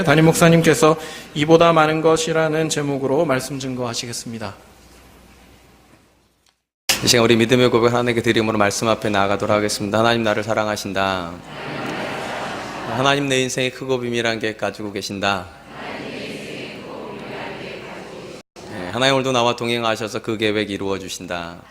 담임 목사님께서 이보다 많은 것이라는 제목으로 말씀 증거하시겠습니다. 이 시간 우리 믿음의 고백 하나님께 드림으로 말씀 앞에 나아가도록 하겠습니다. 하나님 나를 사랑하신다. 하나님 내 인생에 크고 비밀한 계획 가지고 계신다. 하나님 오늘도 나와 동행하셔서 그 계획 이루어 주신다.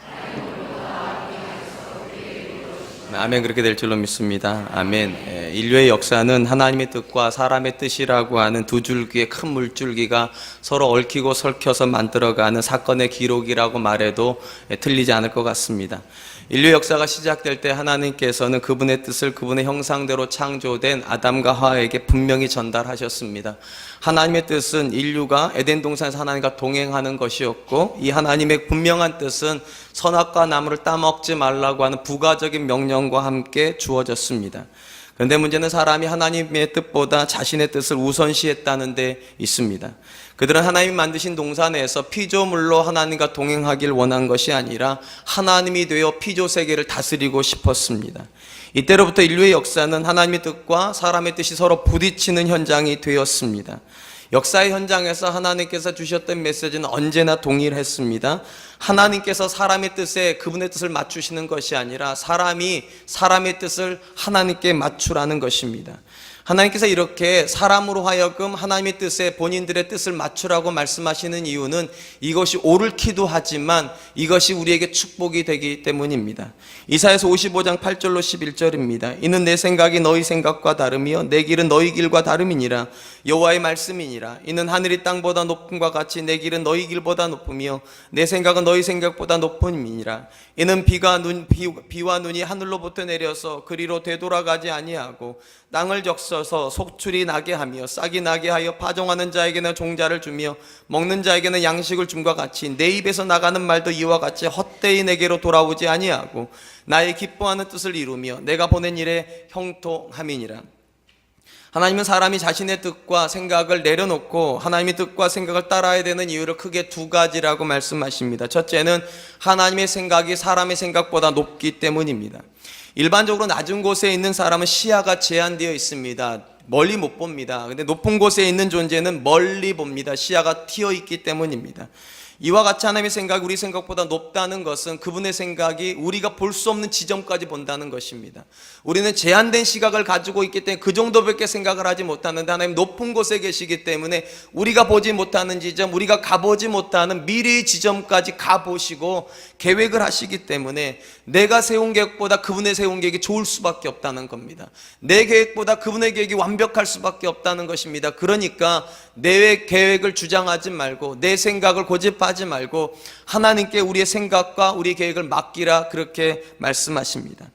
아멘. 그렇게 될 줄로 믿습니다. 아멘. 인류의 역사는 하나님의 뜻과 사람의 뜻이라고 하는 두 줄기의 큰 물줄기가 서로 얽히고 설켜서 만들어가는 사건의 기록이라고 말해도 틀리지 않을 것 같습니다. 인류 역사가 시작될 때 하나님께서는 그분의 뜻을 그분의 형상대로 창조된 아담과 하와에게 분명히 전달하셨습니다. 하나님의 뜻은 인류가 에덴 동산에서 하나님과 동행하는 것이었고, 이 하나님의 분명한 뜻은 선악과 나무를 따먹지 말라고 하는 부가적인 명령과 함께 주어졌습니다. 그런데 문제는 사람이 하나님의 뜻보다 자신의 뜻을 우선시했다는 데 있습니다. 그들은 하나님이 만드신 동산에서 피조물로 하나님과 동행하길 원한 것이 아니라 하나님이 되어 피조 세계를 다스리고 싶었습니다. 이때로부터 인류의 역사는 하나님의 뜻과 사람의 뜻이 서로 부딪히는 현장이 되었습니다. 역사의 현장에서 하나님께서 주셨던 메시지는 언제나 동일했습니다. 하나님께서 사람의 뜻에 그분의 뜻을 맞추시는 것이 아니라 사람이 사람의 뜻을 하나님께 맞추라는 것입니다. 하나님께서 이렇게 사람으로 하여금 하나님의 뜻에 본인들의 뜻을 맞추라고 말씀하시는 이유는 이것이 옳기도 하지만 이것이 우리에게 축복이 되기 때문입니다. 이사야서 55장 8절로 11절입니다. 이는 내 생각이 너희 생각과 다르며 내 길은 너희 길과 다름이니라. 여호와의 말씀이니라. 이는 하늘이 땅보다 높음과 같이 내 길은 너희 길보다 높으며 내 생각은 너희 생각보다 높음이니라. 이는 비와 눈이 하늘로부터 내려서 그리로 되돌아가지 아니하고 땅을 적셔서 속출이 나게 하며 싹이 나게 하여 파종하는 자에게는 종자를 주며 먹는 자에게는 양식을 줌과 같이 내 입에서 나가는 말도 이와 같이 헛되이 내게로 돌아오지 아니하고 나의 기뻐하는 뜻을 이루며 내가 보낸 일에 형통함이니라. 하나님은 사람이 자신의 뜻과 생각을 내려놓고 하나님의 뜻과 생각을 따라야 되는 이유를 크게 두 가지라고 말씀하십니다. 첫째는 하나님의 생각이 사람의 생각보다 높기 때문입니다. 일반적으로 낮은 곳에 있는 사람은 시야가 제한되어 있습니다. 멀리 못 봅니다. 근데 높은 곳에 있는 존재는 멀리 봅니다. 시야가 튀어 있기 때문입니다. 이와 같이 하나님의 생각이 우리 생각보다 높다는 것은 그분의 생각이 우리가 볼 수 없는 지점까지 본다는 것입니다. 우리는 제한된 시각을 가지고 있기 때문에 그 정도밖에 생각을 하지 못하는데 하나님 높은 곳에 계시기 때문에 우리가 보지 못하는 지점, 우리가 가보지 못하는 미래의 지점까지 가보시고 계획을 하시기 때문에 내가 세운 계획보다 그분의 세운 계획이 좋을 수밖에 없다는 겁니다. 내 계획보다 그분의 계획이 완벽할 수밖에 없다는 것입니다. 그러니까 내 계획을 주장하지 말고 내 생각을 고집하지 말고 하나님께 우리의 생각과 우리의 계획을 맡기라, 그렇게 말씀하십니다.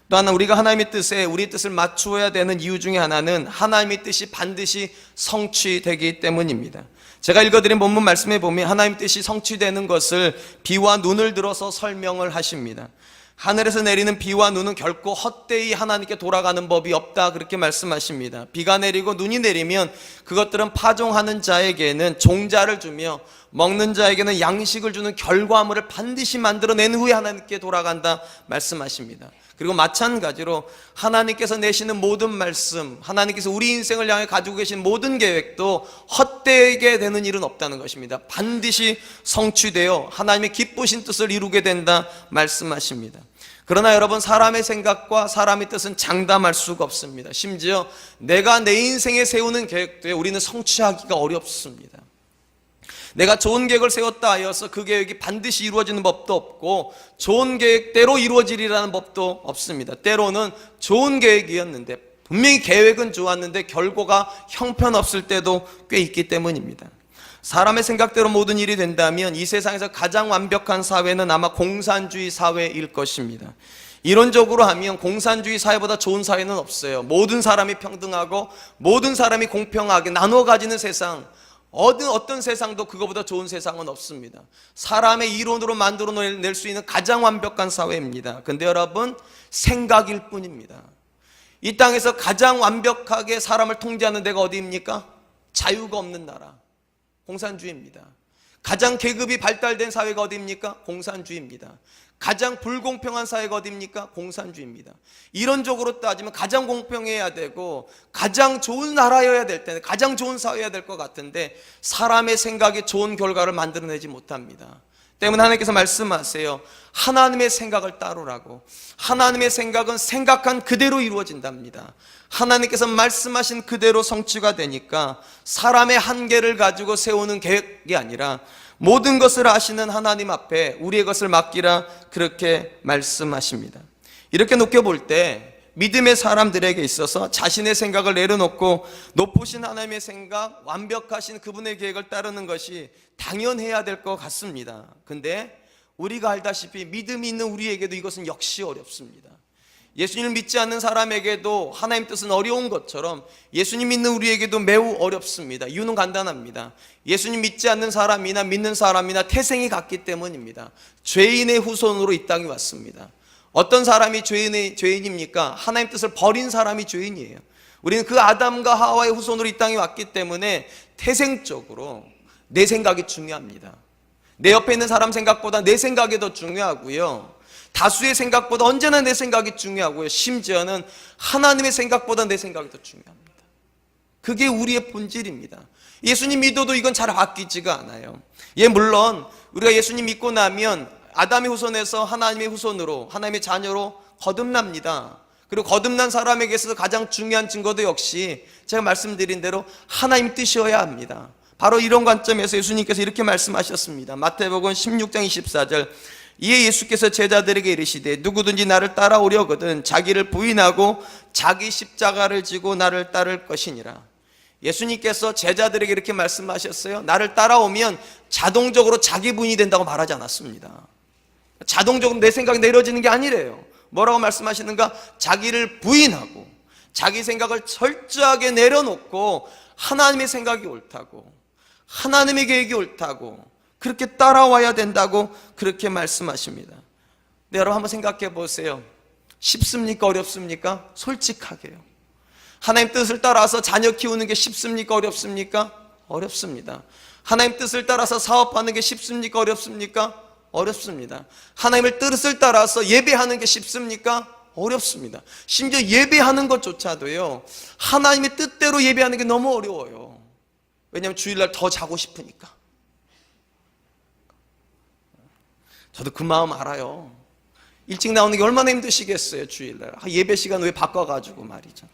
또 하나, 우리가 하나님의 뜻에 우리의 뜻을 맞추어야 되는 이유 중에 하나는 하나님의 뜻이 반드시 성취되기 때문입니다. 제가 읽어드린 본문 말씀에 보면 하나님의 뜻이 성취되는 것을 비와 눈을 들어서 설명을 하십니다. 하늘에서 내리는 비와 눈은 결코 헛되이 하나님께 돌아가는 법이 없다, 그렇게 말씀하십니다. 비가 내리고 눈이 내리면 그것들은 파종하는 자에게는 종자를 주며 먹는 자에게는 양식을 주는 결과물을 반드시 만들어낸 후에 하나님께 돌아간다 말씀하십니다. 그리고 마찬가지로 하나님께서 내시는 모든 말씀, 하나님께서 우리 인생을 향해 가지고 계신 모든 계획도 헛되게 되는 일은 없다는 것입니다. 반드시 성취되어 하나님의 기쁘신 뜻을 이루게 된다 말씀하십니다. 그러나 여러분, 사람의 생각과 사람의 뜻은 장담할 수가 없습니다. 심지어 내가 내 인생에 세우는 계획도 우리는 성취하기가 어렵습니다. 내가 좋은 계획을 세웠다 하여서 그 계획이 반드시 이루어지는 법도 없고 좋은 계획대로 이루어지리라는 법도 없습니다. 때로는 좋은 계획이었는데, 분명히 계획은 좋았는데 결과가 형편없을 때도 꽤 있기 때문입니다. 사람의 생각대로 모든 일이 된다면 이 세상에서 가장 완벽한 사회는 아마 공산주의 사회일 것입니다. 이론적으로 하면 공산주의 사회보다 좋은 사회는 없어요. 모든 사람이 평등하고 모든 사람이 공평하게 나누어 가지는 세상, 어떤 세상도 그거보다 좋은 세상은 없습니다. 사람의 이론으로 만들어낼 수 있는 가장 완벽한 사회입니다. 근데 여러분, 생각일 뿐입니다. 이 땅에서 가장 완벽하게 사람을 통제하는 데가 어디입니까? 자유가 없는 나라, 공산주의입니다. 가장 계급이 발달된 사회가 어디입니까? 공산주의입니다. 가장 불공평한 사회가 어디입니까? 공산주의입니다. 이론적으로 따지면 가장 공평해야 되고 가장 좋은 나라여야 될 텐데, 가장 좋은 사회여야 될 것 같은데 사람의 생각이 좋은 결과를 만들어내지 못합니다. 때문에 하나님께서 말씀하세요. 하나님의 생각을 따르라고. 하나님의 생각은 생각한 그대로 이루어진답니다. 하나님께서 말씀하신 그대로 성취가 되니까 사람의 한계를 가지고 세우는 계획이 아니라 모든 것을 아시는 하나님 앞에 우리의 것을 맡기라, 그렇게 말씀하십니다. 이렇게 놓게 볼 때 믿음의 사람들에게 있어서 자신의 생각을 내려놓고 높으신 하나님의 생각, 완벽하신 그분의 계획을 따르는 것이 당연해야 될 것 같습니다. 근데 우리가 알다시피 믿음이 있는 우리에게도 이것은 역시 어렵습니다. 예수님을 믿지 않는 사람에게도 하나님 뜻은 어려운 것처럼 예수님 믿는 우리에게도 매우 어렵습니다. 이유는 간단합니다. 예수님 믿지 않는 사람이나 믿는 사람이나 태생이 같기 때문입니다. 죄인의 후손으로 이 땅에 왔습니다. 어떤 사람이 죄인입니까? 하나님 뜻을 버린 사람이 죄인이에요. 우리는 그 아담과 하와의 후손으로 이 땅에 왔기 때문에 태생적으로 내 생각이 중요합니다. 내 옆에 있는 사람 생각보다 내 생각이 더 중요하고요. 다수의 생각보다 언제나 내 생각이 중요하고요. 심지어는 하나님의 생각보다 내 생각이 더 중요합니다. 그게 우리의 본질입니다. 예수님 믿어도 이건 잘 바뀌지가 않아요. 물론 우리가 예수님 믿고 나면 아담의 후손에서 하나님의 후손으로, 하나님의 자녀로 거듭납니다. 그리고 거듭난 사람에게 있어서 가장 중요한 증거도 역시 제가 말씀드린 대로 하나님 뜻이어야 합니다. 바로 이런 관점에서 예수님께서 이렇게 말씀하셨습니다. 마태복음 16장 24절, 이에 예수께서 제자들에게 이르시되 누구든지 나를 따라오려거든 자기를 부인하고 자기 십자가를 지고 나를 따를 것이니라. 예수님께서 제자들에게 이렇게 말씀하셨어요. 나를 따라오면 자동적으로 자기 부인이 된다고 말하지 않았습니다. 자동적으로 내 생각이 내려지는 게 아니래요. 뭐라고 말씀하시는가? 자기를 부인하고 자기 생각을 철저하게 내려놓고 하나님의 생각이 옳다고, 하나님의 계획이 옳다고, 그렇게 따라와야 된다고 그렇게 말씀하십니다. 네, 여러분 한번 생각해 보세요. 쉽습니까? 어렵습니까? 솔직하게요. 하나님 뜻을 따라서 자녀 키우는 게 쉽습니까? 어렵습니까? 어렵습니다. 하나님 뜻을 따라서 사업하는 게 쉽습니까? 어렵습니까? 어렵습니다. 하나님의 뜻을 따라서 예배하는 게 쉽습니까? 어렵습니다. 심지어 예배하는 것조차도요, 하나님의 뜻대로 예배하는 게 너무 어려워요. 왜냐하면 주일날 더 자고 싶으니까. 저도 그 마음 알아요. 일찍 나오는 게 얼마나 힘드시겠어요, 주일날. 예배 시간 왜 바꿔가지고 말이죠.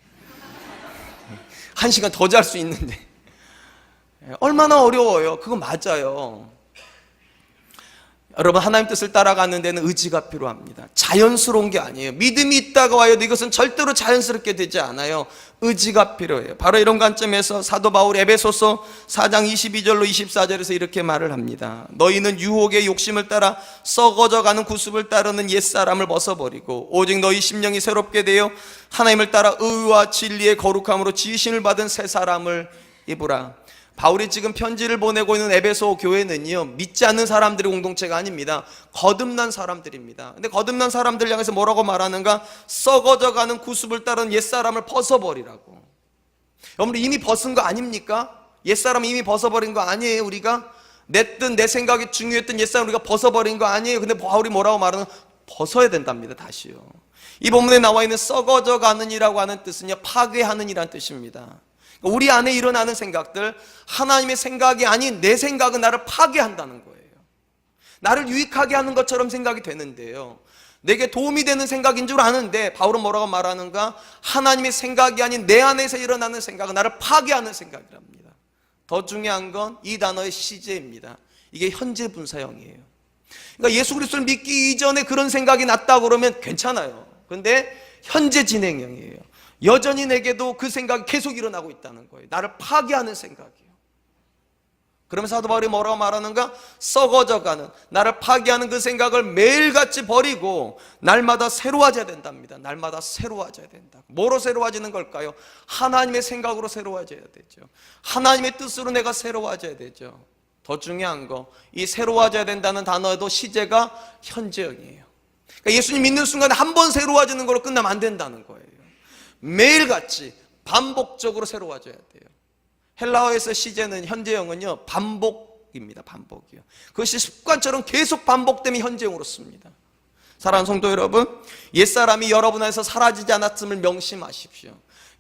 1시간 더 잘 수 있는데. 얼마나 어려워요. 그거 맞아요. 여러분, 하나님 뜻을 따라가는 데는 의지가 필요합니다. 자연스러운 게 아니에요. 믿음이 있다가 와요. 이것은 절대로 자연스럽게 되지 않아요. 의지가 필요해요. 바로 이런 관점에서 사도 바울이 에베소서 4장 22절로 24절에서 이렇게 말을 합니다. 너희는 유혹의 욕심을 따라 썩어져가는 구습을 따르는 옛사람을 벗어버리고 오직 너희 심령이 새롭게 되어 하나님을 따라 의와 진리의 거룩함으로 지으심을 받은 새 사람을 입으라. 바울이 지금 편지를 보내고 있는 에베소 교회는요, 믿지 않는 사람들의 공동체가 아닙니다. 거듭난 사람들입니다. 근데 거듭난 사람들 향해서 뭐라고 말하는가? 썩어져가는 구습을 따른 옛사람을 벗어버리라고. 여러분, 이미 벗은 거 아닙니까? 옛사람 이미 벗어버린 거 아니에요? 우리가 내 뜻, 내 생각이 중요했던 옛사람 우리가 벗어버린 거 아니에요? 근데 바울이 뭐라고 말하는? 벗어야 된답니다. 다시요. 이 본문에 나와 있는 썩어져가는 이라고 하는 뜻은요, 파괴하는 이라는 뜻입니다. 우리 안에 일어나는 생각들, 하나님의 생각이 아닌 내 생각은 나를 파괴한다는 거예요. 나를 유익하게 하는 것처럼 생각이 되는데요, 내게 도움이 되는 생각인 줄 아는데 바울은 뭐라고 말하는가? 하나님의 생각이 아닌 내 안에서 일어나는 생각은 나를 파괴하는 생각이랍니다. 더 중요한 건 이 단어의 시제입니다. 이게 현재 분사형이에요. 그러니까 예수 그리스도를 믿기 이전에 그런 생각이 났다고 그러면 괜찮아요. 그런데 현재 진행형이에요. 여전히 내게도 그 생각이 계속 일어나고 있다는 거예요. 나를 파괴하는 생각이에요. 그러면서 사도 바울이 뭐라고 말하는가? 썩어져가는, 나를 파괴하는 그 생각을 매일같이 버리고 날마다 새로워져야 된답니다. 날마다 새로워져야 된다. 뭐로 새로워지는 걸까요? 하나님의 생각으로 새로워져야 되죠. 하나님의 뜻으로 내가 새로워져야 되죠. 더 중요한 거, 이 새로워져야 된다는 단어에도 시제가 현재형이에요. 그러니까 예수님 믿는 순간에 한 번 새로워지는 걸로 끝나면 안 된다는 거예요. 매일같이 반복적으로 새로워져야 돼요. 헬라어에서 시제는, 현재형은요, 반복입니다. 반복이요. 그것이 습관처럼 계속 반복되면 현재형으로 씁니다. 사랑하는 성도 여러분, 옛사람이 여러분 안에서 사라지지 않았음을 명심하십시오.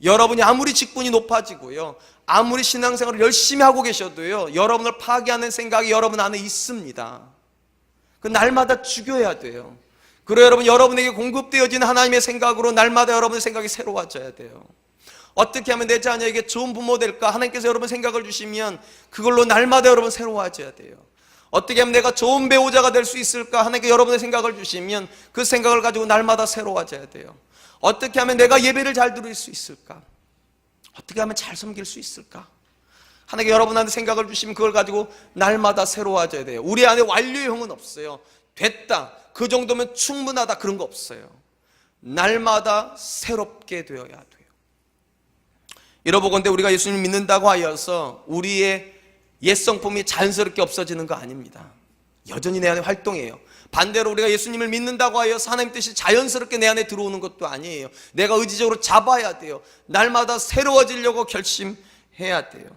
여러분이 아무리 직분이 높아지고요, 아무리 신앙생활을 열심히 하고 계셔도요, 여러분을 파괴하는 생각이 여러분 안에 있습니다. 그 날마다 죽여야 돼요. 그리고 여러분에게 공급되어지는 하나님의 생각으로 날마다 여러분의 생각이 새로워져야 돼요. 어떻게 하면 내 자녀에게 좋은 부모 될까? 하나님께서 여러분 생각을 주시면 그걸로 날마다 여러분 새로워져야 돼요. 어떻게 하면 내가 좋은 배우자가 될 수 있을까? 하나님께 여러분의 생각을 주시면 그 생각을 가지고 날마다 새로워져야 돼요. 어떻게 하면 내가 예배를 잘 드릴 수 있을까? 어떻게 하면 잘 섬길 수 있을까? 하나님께 여러분한테 생각을 주시면 그걸 가지고 날마다 새로워져야 돼요. 우리 안에 완료형은 없어요. 됐다, 그 정도면 충분하다, 그런 거 없어요. 날마다 새롭게 되어야 돼요. 이러보건대 우리가 예수님을 믿는다고 하여서 우리의 옛 성품이 자연스럽게 없어지는 거 아닙니다. 여전히 내 안에 활동해요. 반대로 우리가 예수님을 믿는다고 하여서 하나님 뜻이 자연스럽게 내 안에 들어오는 것도 아니에요. 내가 의지적으로 잡아야 돼요. 날마다 새로워지려고 결심해야 돼요.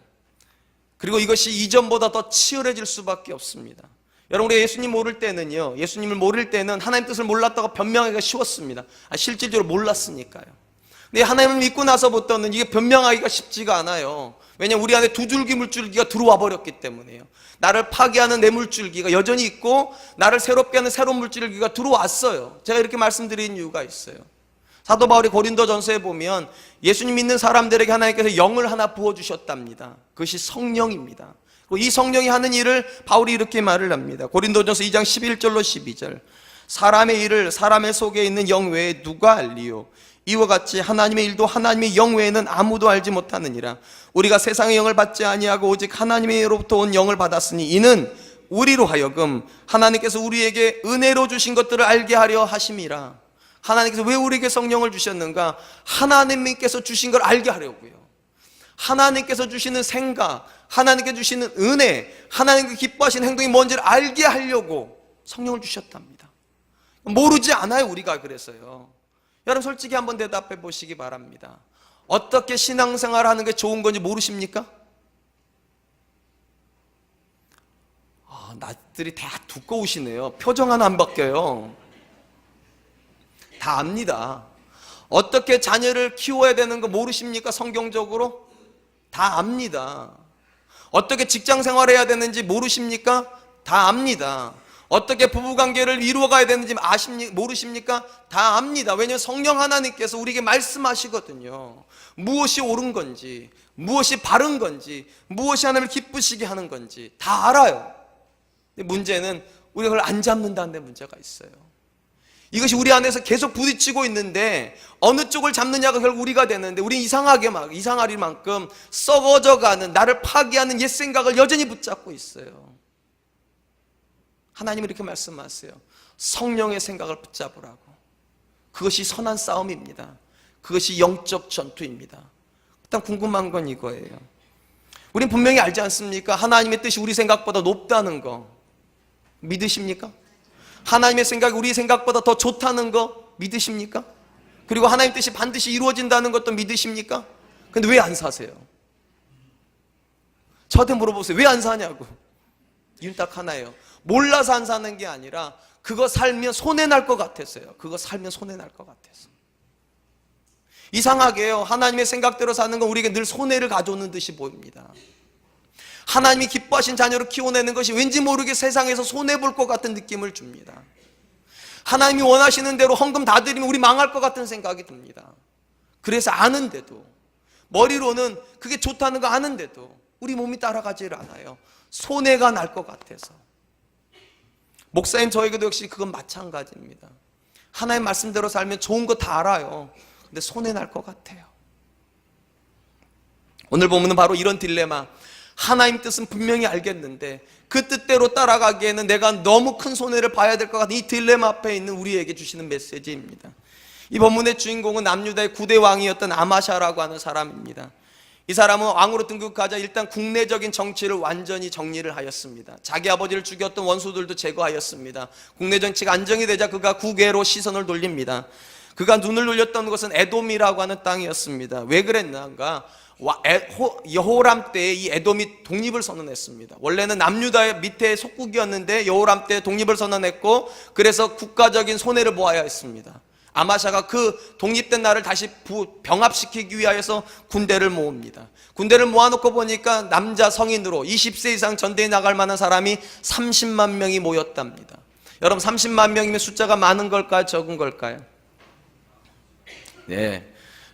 그리고 이것이 이전보다 더 치열해질 수밖에 없습니다. 여러분, 우리가 예수님 모를 때는요, 예수님을 모를 때는 하나님 뜻을 몰랐다고 변명하기가 쉬웠습니다. 실질적으로 몰랐으니까요. 근데 하나님을 믿고 나서부터는 이게 변명하기가 쉽지가 않아요. 왜냐하면 우리 안에 두 줄기 물줄기가 들어와 버렸기 때문에요. 나를 파괴하는 내 물줄기가 여전히 있고 나를 새롭게 하는 새로운 물줄기가 들어왔어요. 제가 이렇게 말씀드린 이유가 있어요. 사도 바울이 고린도전서에 보면 예수님 믿는 사람들에게 하나님께서 영을 하나 부어주셨답니다. 그것이 성령입니다. 이 성령이 하는 일을 바울이 이렇게 말을 합니다. 고린도전서 2장 11절로 12절. 사람의 일을 사람의 속에 있는 영 외에 누가 알리요? 이와 같이 하나님의 일도 하나님의 영 외에는 아무도 알지 못하느니라. 우리가 세상의 영을 받지 아니하고 오직 하나님의로부터 온 영을 받았으니 이는 우리로 하여금 하나님께서 우리에게 은혜로 주신 것들을 알게 하려 하심이라. 하나님께서 왜 우리에게 성령을 주셨는가? 하나님께서 주신 걸 알게 하려고요. 하나님께서 주시는 생각, 하나님께 주시는 은혜, 하나님께 기뻐하시는 행동이 뭔지를 알게 하려고 성령을 주셨답니다. 모르지 않아요, 우리가. 그래서요, 여러분 솔직히 한번 대답해 보시기 바랍니다. 어떻게 신앙생활 하는 게 좋은 건지 모르십니까? 낯들이 다 두꺼우시네요. 표정 하나 안 바뀌어요. 다 압니다. 어떻게 자녀를 키워야 되는 거 모르십니까? 성경적으로 다 압니다. 어떻게 직장 생활해야 되는지 모르십니까? 다 압니다. 어떻게 부부관계를 이루어가야 되는지 모르십니까? 다 압니다. 왜냐하면 성령 하나님께서 우리에게 말씀하시거든요. 무엇이 옳은 건지, 무엇이 바른 건지, 무엇이 하나님을 기쁘시게 하는 건지 다 알아요. 근데 문제는 우리가 그걸 안 잡는다는 데 문제가 있어요. 이것이 우리 안에서 계속 부딪히고 있는데 어느 쪽을 잡느냐가 결국 우리가 되는데, 우리 이상할 만큼 썩어져가는, 나를 파괴하는 옛 생각을 여전히 붙잡고 있어요. 하나님이 이렇게 말씀하세요. 성령의 생각을 붙잡으라고. 그것이 선한 싸움입니다. 그것이 영적 전투입니다. 일단 궁금한 건 이거예요. 우린 분명히 알지 않습니까? 하나님의 뜻이 우리 생각보다 높다는 거 믿으십니까? 하나님의 생각이 우리 생각보다 더 좋다는 거 믿으십니까? 그리고 하나님의 뜻이 반드시 이루어진다는 것도 믿으십니까? 근데 왜 안 사세요? 저한테 물어보세요. 왜 안 사냐고. 이유는 딱 하나예요. 몰라서 안 사는 게 아니라 그거 살면 손해날 것 같았어요. 그거 살면 손해날 것 같아서. 이상하게요, 하나님의 생각대로 사는 건 우리에게 늘 손해를 가져오는 듯이 보입니다. 하나님이 기뻐하신 자녀를 키워내는 것이 왠지 모르게 세상에서 손해볼 것 같은 느낌을 줍니다. 하나님이 원하시는 대로 헌금 다 드리면 우리 망할 것 같은 생각이 듭니다. 그래서 아는데도, 머리로는 그게 좋다는 거 아는데도 우리 몸이 따라가지를 않아요. 손해가 날 것 같아서. 목사님 저에게도 역시 그건 마찬가지입니다. 하나님 말씀대로 살면 좋은 거 다 알아요. 근데 손해 날 것 같아요. 오늘 보면은 바로 이런 딜레마. 하나님 뜻은 분명히 알겠는데 그 뜻대로 따라가기에는 내가 너무 큰 손해를 봐야 될 것 같은 이 딜레마 앞에 있는 우리에게 주시는 메시지입니다. 이 본문의 주인공은 남유다의 9대 왕이었던 아마샤라고 하는 사람입니다. 이 사람은 왕으로 등극하자 일단 국내적인 정치를 완전히 정리를 하였습니다. 자기 아버지를 죽였던 원수들도 제거하였습니다. 국내 정치가 안정이 되자 그가 국외로 시선을 돌립니다. 그가 눈을 돌렸던 것은 에돔이라고 하는 땅이었습니다. 왜 그랬는가? 여호람 때에 이 에돔이 독립을 선언했습니다. 원래는 남유다의 밑에 속국이었는데 여호람 때 독립을 선언했고, 그래서 국가적인 손해를 보아야 했습니다. 아마샤가 그 독립된 나라를 다시 병합시키기 위하여서 군대를 모읍니다. 군대를 모아놓고 보니까 남자 성인으로 20세 이상 전대에 나갈 만한 사람이 30만 명이 모였답니다. 여러분, 30만 명이면 숫자가 많은 걸까요? 적은 걸까요? 네,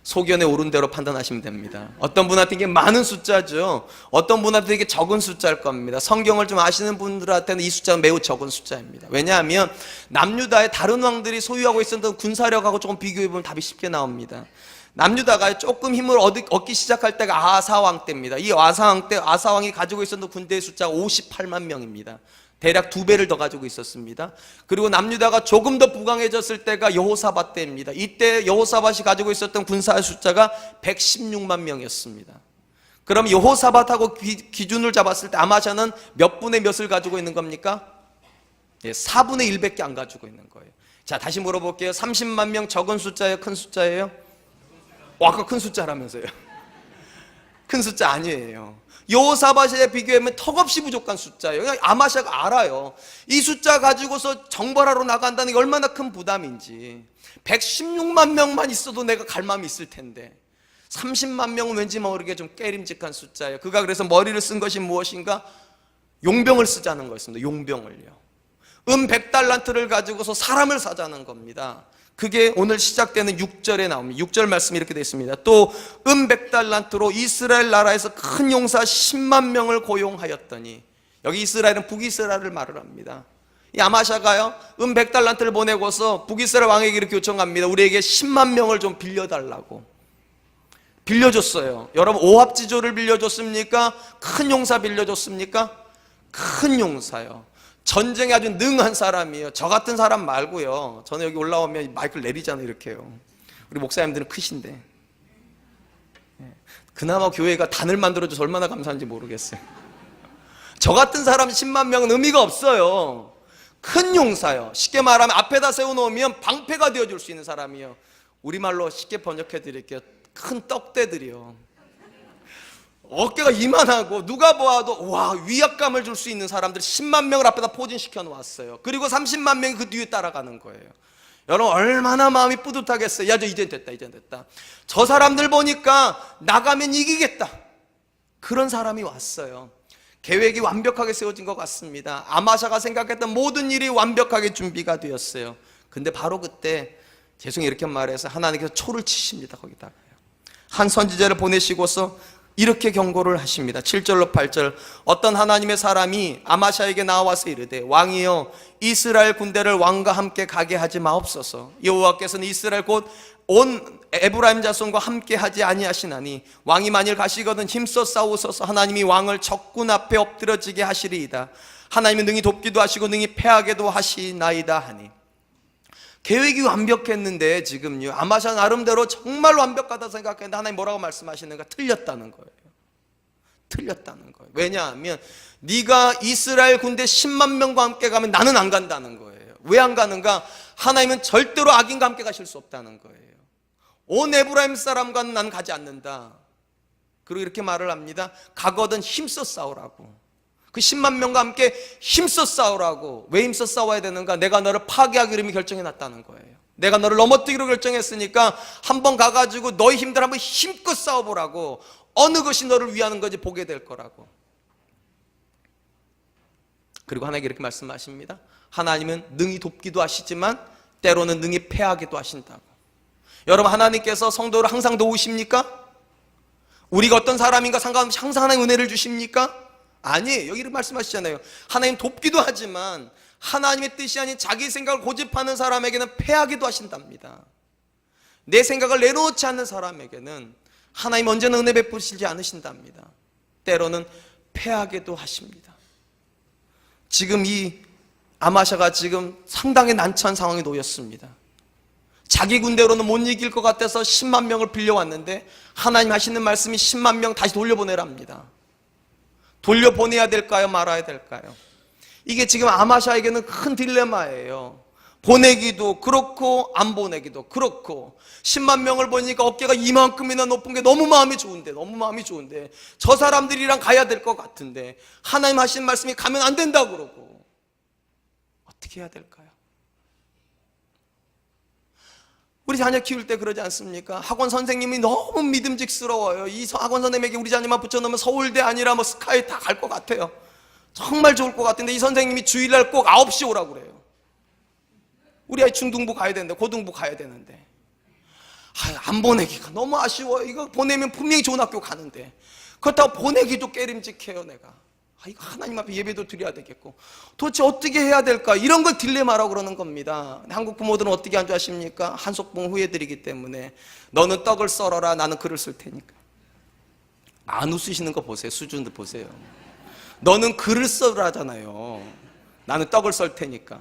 소견에 오른 대로 판단하시면 됩니다. 어떤 분한테 이게 많은 숫자죠. 어떤 분한테 이게 적은 숫자일 겁니다. 성경을 좀 아시는 분들한테는 이 숫자는 매우 적은 숫자입니다. 왜냐하면 남유다의 다른 왕들이 소유하고 있었던 군사력하고 조금 비교해보면 답이 쉽게 나옵니다. 남유다가 조금 힘을 얻기 시작할 때가 아사왕 때입니다. 이 아사왕 때 아사왕이 가지고 있었던 군대의 숫자가 58만 명입니다. 대략 2배를 더 가지고 있었습니다. 그리고 남유다가 조금 더 부강해졌을 때가 여호사밧 때입니다. 이때 여호사밧이 가지고 있었던 군사의 숫자가 116만 명이었습니다. 그럼 여호사밧하고 기준을 잡았을 때 아마샤는 몇 분의 몇을 가지고 있는 겁니까? 4분의 1밖에 안 가지고 있는 거예요. 자, 다시 물어볼게요. 30만 명 적은 숫자예요? 큰 숫자예요? 아까 큰 숫자라면서요. 큰 숫자 아니에요. 여호사밧에 비교하면 턱없이 부족한 숫자예요. 그냥 아마샤가 알아요. 이 숫자 가지고서 정벌하러 나간다는 게 얼마나 큰 부담인지. 116만 명만 있어도 내가 갈 마음이 있을 텐데 30만 명은 왠지 모르게 좀 깨림직한 숫자예요. 그가 그래서 머리를 쓴 것이 무엇인가? 용병을 쓰자는 거였습니다. 용병을요. 100달란트를 가지고서 사람을 사자는 겁니다. 그게 오늘 시작되는 6절에 나옵니다. 6절 말씀이 이렇게 되어 있습니다. 또 100달란트로 이스라엘 나라에서 큰 용사 10만 명을 고용하였더니, 여기 이스라엘은 북이스라엘을 말을 합니다. 이 아마샤가요 100달란트를 보내고서 북이스라엘 왕에게 이렇게 요청합니다. 우리에게 10만 명을 좀 빌려달라고. 빌려줬어요. 여러분, 오합지졸을 빌려줬습니까? 큰 용사 빌려줬습니까? 큰 용사요. 전쟁에 아주 능한 사람이에요. 저 같은 사람 말고요. 저는 여기 올라오면 마이크를 내리잖아요. 이렇게요. 우리 목사님들은 크신데, 그나마 교회가 단을 만들어줘서 얼마나 감사한지 모르겠어요. 저 같은 사람 10만 명은 의미가 없어요. 큰 용사요. 쉽게 말하면 앞에다 세워놓으면 방패가 되어줄 수 있는 사람이요. 우리말로 쉽게 번역해 드릴게요. 큰 떡대들이요. 어깨가 이만하고 누가 보아도 와, 위압감을 줄 수 있는 사람들 10만 명을 앞에다 포진시켜 놓았어요. 그리고 30만 명이 그 뒤에 따라가는 거예요. 여러분, 얼마나 마음이 뿌듯하겠어요. 야, 저 이젠 됐다, 이젠 됐다. 저 사람들 보니까 나가면 이기겠다. 그런 사람이 왔어요. 계획이 완벽하게 세워진 것 같습니다. 아마샤가 생각했던 모든 일이 완벽하게 준비가 되었어요. 근데 바로 그때, 죄송해요 이렇게 말해서, 하나님께서 초를 치십니다. 거기다가요. 한 선지자를 보내시고서 이렇게 경고를 하십니다. 7절로 8절. 어떤 하나님의 사람이 아마샤에게 나와서 이르되, 왕이여, 이스라엘 군대를 왕과 함께 가게 하지 마옵소서. 여호와께서는 이스라엘 곧 온 에브라임 자손과 함께 하지 아니하시나니 왕이 만일 가시거든 힘써 싸우소서. 하나님이 왕을 적군 앞에 엎드러지게 하시리이다. 하나님은 능히 돕기도 하시고 능히 패하게도 하시나이다 하니. 계획이 완벽했는데 지금요, 아마샤 나름대로 정말 완벽하다 생각했는데 하나님 뭐라고 말씀하시는가? 틀렸다는 거예요. 틀렸다는 거예요. 왜냐하면 네가 이스라엘 군대 10만 명과 함께 가면 나는 안 간다는 거예요. 왜 안 가는가? 하나님은 절대로 악인과 함께 가실 수 없다는 거예요. 온 에브라임 사람과는 난 가지 않는다. 그리고 이렇게 말을 합니다. 가거든 힘써 싸우라고. 그 10만 명과 함께 힘써 싸우라고. 왜 힘써 싸워야 되는가? 내가 너를 파괴하기로 이미 결정해놨다는 거예요. 내가 너를 넘어뜨기로 결정했으니까 한번 가가지고 너희 힘들 한번 힘껏 싸워보라고. 어느 것이 너를 위하는 건지 보게 될 거라고. 그리고 하나님께 이렇게 말씀하십니다. 하나님은 능히 돕기도 하시지만 때로는 능히 패하기도 하신다고. 여러분, 하나님께서 성도를 항상 도우십니까? 우리가 어떤 사람인가 상관없이 항상 하나님 은혜를 주십니까? 아니에요. 여기 이렇게 말씀하시잖아요. 하나님 돕기도 하지만 하나님의 뜻이 아닌 자기 생각을 고집하는 사람에게는 패하기도 하신답니다. 내 생각을 내놓지 않는 사람에게는 하나님 언제나 은혜 베푸시지 않으신답니다. 때로는 패하게도 하십니다. 지금 이 아마샤가 지금 상당히 난처한 상황에 놓였습니다. 자기 군대로는 못 이길 것 같아서 10만 명을 빌려왔는데 하나님 하시는 말씀이 10만 명 다시 돌려보내랍니다. 돌려보내야 될까요? 말아야 될까요? 이게 지금 아마샤에게는 큰 딜레마예요. 보내기도 그렇고 안 보내기도 그렇고 10만 명을 보니까 어깨가 이만큼이나 높은 게 너무 마음이 좋은데 저 사람들이랑 가야 될 것 같은데 하나님 하신 말씀이 가면 안 된다고 그러고 어떻게 해야 될까요? 우리 자녀 키울 때 그러지 않습니까? 학원 선생님이 너무 믿음직스러워요. 이 학원 선생님에게 우리 자녀만 붙여놓으면 서울대 아니라 뭐 스카이 다 갈 것 같아요. 정말 좋을 것 같은데 이 선생님이 주일날 꼭 9시 오라고 그래요. 우리 아이 중등부 가야 되는데 고등부 가야 되는데 안 보내기가 너무 아쉬워요. 이거 보내면 분명히 좋은 학교 가는데 그렇다고 보내기도 깨림직해요. 내가 이거 하나님 앞에 예배도 드려야 되겠고 도대체 어떻게 해야 될까? 이런 걸 딜레마라고 그러는 겁니다. 한국 부모들은 어떻게 한 줄 아십니까? 한속봉 후회드리기 때문에 너는 떡을 썰어라, 나는 글을 쓸 테니까. 안 웃으시는 거 보세요. 수준도 보세요. 너는 글을 써라잖아요. 나는 떡을 썰 테니까.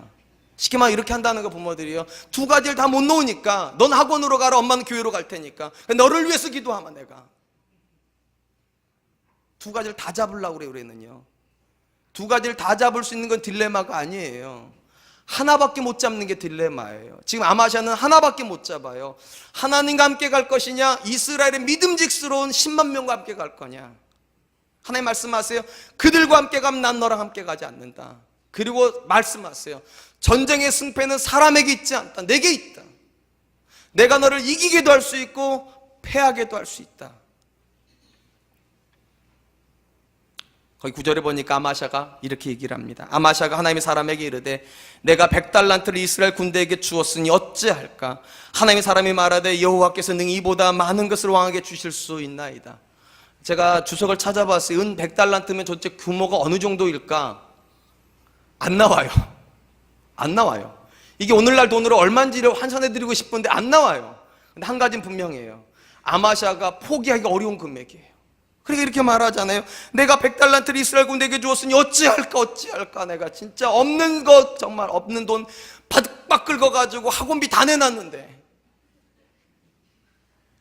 쉽게 말하면 이렇게 한다는 거 부모들이요. 두 가지를 다 못 놓으니까 넌 학원으로 가라, 엄마는 교회로 갈 테니까. 너를 위해서 기도하마 내가. 두 가지를 다 잡으려고 그래요. 우리는요. 두 가지를 다 잡을 수 있는 건 딜레마가 아니에요. 하나밖에 못 잡는 게 딜레마예요. 지금 아마샤는 하나밖에 못 잡아요. 하나님과 함께 갈 것이냐, 이스라엘의 믿음직스러운 10만 명과 함께 갈 거냐. 하나님 말씀하세요. 그들과 함께 가면 난 너랑 함께 가지 않는다. 그리고 말씀하세요. 전쟁의 승패는 사람에게 있지 않다. 내게 있다. 내가 너를 이기게도 할 수 있고 패하게도 할 수 있다. 거기 9절에 보니까 아마샤가 이렇게 얘기를 합니다. 아마샤가 하나님의 사람에게 이르되 내가 100달란트를 이스라엘 군대에게 주었으니 어찌할까? 하나님의 사람이 말하되 여호와께서 능히 이보다 많은 것을 왕에게 주실 수 있나이다. 제가 주석을 찾아봤어요. 은 100달란트면 도대체 규모가 어느 정도일까? 안 나와요. 안 나와요. 이게 오늘날 돈으로 얼마인지를 환산해드리고 싶은데 안 나와요. 근데 한 가지는 분명해요. 아마샤가 포기하기 어려운 금액이에요. 그러니까 이렇게 말하잖아요. 내가 100달란트를 이스라엘 군대에게 주었으니 어찌할까 내가 진짜 없는 것, 정말 없는 돈 바득 긁어가지고 학원비 다 내놨는데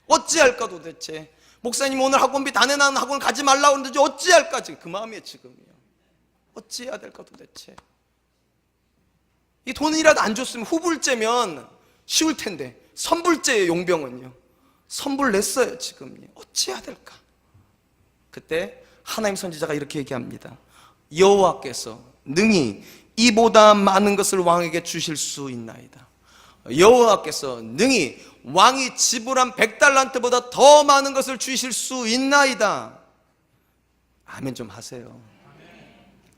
어찌할까 도대체. 목사님 오늘 학원비 다 내놨는 학원 가지 말라고 그러는데 어찌할까 지금 그 마음이에요. 지금이요. 어찌해야 될까 도대체. 이 돈이라도 안 줬으면 후불제면 쉬울 텐데 선불제예요. 용병은요. 선불 냈어요. 지금요. 어찌해야 될까. 그때 하나님 선지자가 이렇게 얘기합니다. 여호와께서 능히 이보다 많은 것을 왕에게 주실 수 있나이다. 여호와께서 능히 왕이 지불한 100달란트보다 더 많은 것을 주실 수 있나이다. 아멘 좀 하세요.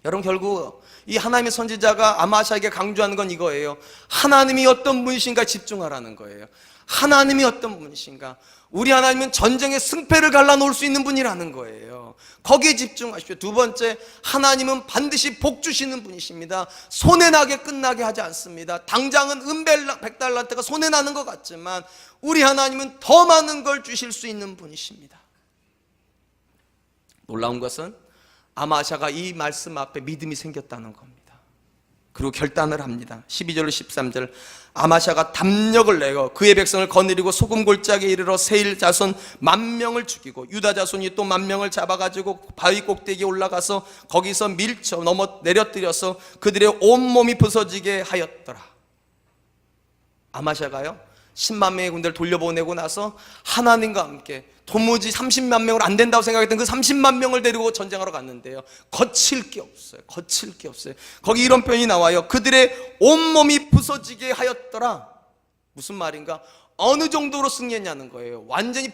여러분 결국 이 하나님의 선지자가 아마샤에게 강조하는 건 이거예요. 하나님이 어떤 분이신가 집중하라는 거예요. 하나님이 어떤 분이신가. 우리 하나님은 전쟁의 승패를 갈라놓을 수 있는 분이라는 거예요. 거기에 집중하십시오. 두 번째, 하나님은 반드시 복 주시는 분이십니다. 손해나게 끝나게 하지 않습니다. 당장은 100달란트가 손해나는 것 같지만 우리 하나님은 더 많은 걸 주실 수 있는 분이십니다. 놀라운 것은 아마샤가 이 말씀 앞에 믿음이 생겼다는 겁니다. 그리고 결단을 합니다. 12절로 13절 아마샤가 담력을 내어 그의 백성을 거느리고 소금 골짜기에 이르러 세일 자손 10,000명을 죽이고 유다 자손이 또 10,000명을 잡아가지고 바위 꼭대기에 올라가서 거기서 밀쳐 넘어 내려뜨려서 그들의 온몸이 부서지게 하였더라. 아마샤가요 10만 명의 군대를 돌려보내고 나서 하나님과 함께 도무지 30만 명으로 안 된다고 생각했던 그 30만 명을 데리고 전쟁하러 갔는데요. 거칠 게 없어요. 거칠 게 없어요. 거기 이런 표현이 나와요. 그들의 온몸이 부서지게 하였더라. 무슨 말인가? 어느 정도로 승리했냐는 거예요. 완전히